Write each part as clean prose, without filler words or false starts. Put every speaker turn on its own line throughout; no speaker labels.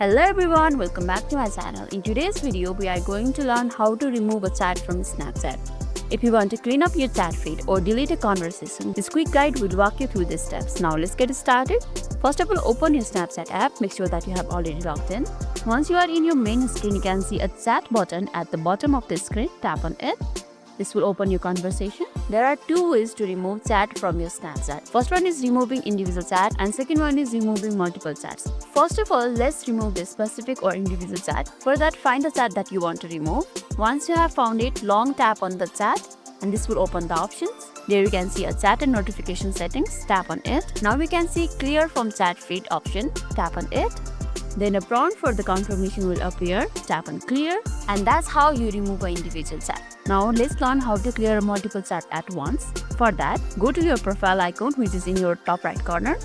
Hello everyone, welcome back to my channel. In today's video, we are going to learn how to remove a chat from Snapchat. If you want to clean up your chat feed or delete a conversation, this quick guide will walk you through these steps. Now let's get started. First of all, open your Snapchat app. Make sure that you have already logged in. Once you are in your main screen, you can see a chat button at the bottom of the screen. Tap on it. This will open your conversation. There are two ways to remove chat from your Snapchat. First one is removing individual chat and second one is removing multiple chats. First of all, let's remove the specific or individual chat. For that, find the chat that you want to remove. Once you have found it, long tap on the chat and this will open the options. There you can see a chat and notification settings. Tap on it. Now we can see clear from chat feed option. Tap on it. Then a prompt for the confirmation will appear. Tap on clear. And that's how you remove an individual chat. Now let's learn how to clear a multiple chat at once. For that, go to your profile icon which is in your top right corner.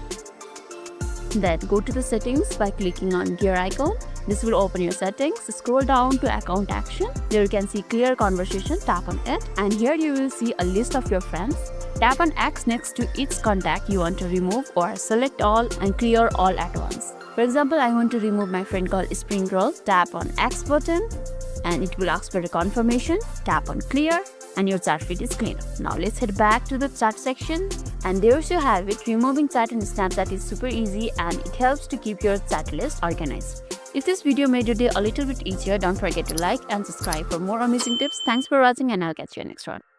Then go to the settings by clicking on gear icon. This will open your settings. Scroll down to account action. There you can see clear conversation. Tap on it. And here you will see a list of your friends. Tap on X next to each contact you want to remove or select all and clear all at once. For example, I want to remove my friend called Spring Roll. Tap on X button and it will ask for a confirmation. Tap on clear and your chat feed is clean. Now let's head back to the chat section. And there you have it. Removing chat in Snapchat is super easy and it helps to keep your chat list organized. If this video made your day a little bit easier, don't forget to like and subscribe for more amazing tips. Thanks for watching and I'll catch you next one.